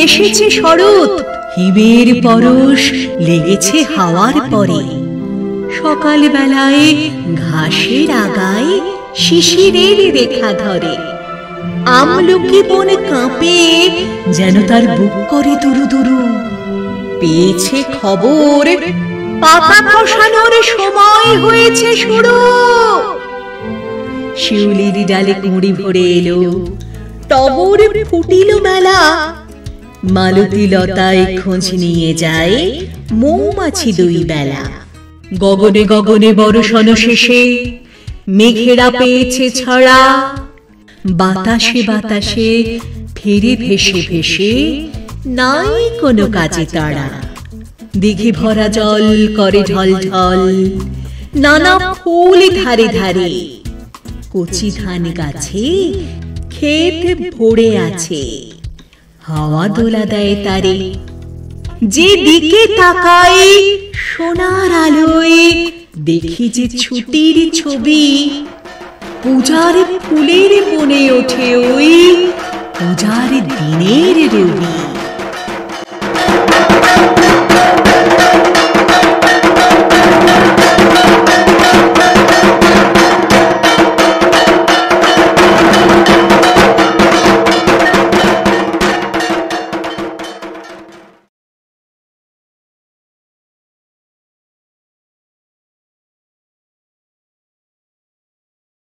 এসেছে শরৎ, হিমের পরশ লেগেছে হাওয়ার পরে। সকাল বেলায় ঘাসের আগায় শিশিরের রেখা ধরে। আমলকি বন কাঁপে, যেন তার বুক করে দুরু দুরু। পেয়েছে খবর, পাতা খসানোর সময় হয়েছে শুরু। শিউলির ডালে কুঁড়ি ভরে এলো, টগর ফুটিল মেলা। মালতী লতায় খোঁজ নিয়ে যায় মৌমাছি দুই বেলা। গগনে গগনে বর্ষণ শেষে মেঘেরা পেয়েছে ছড়া। বাতাসে বাতাসে ফিরে ভেসে ভেসে নাই কোনো কাজে তারা। দিঘি ভরা জল করে ঢল ঢল, নানা ফুল ধারে ধারে। কচি ধান গাছে ক্ষেত ভরে আছে, হাওয়া দোলা দেয় তারে। যে দিকে তাকাই সোনার আলোয় দেখি যে ছুটির ছবি। পূজার ফুলের বনে ওঠে ওই পূজার দিনের রবি।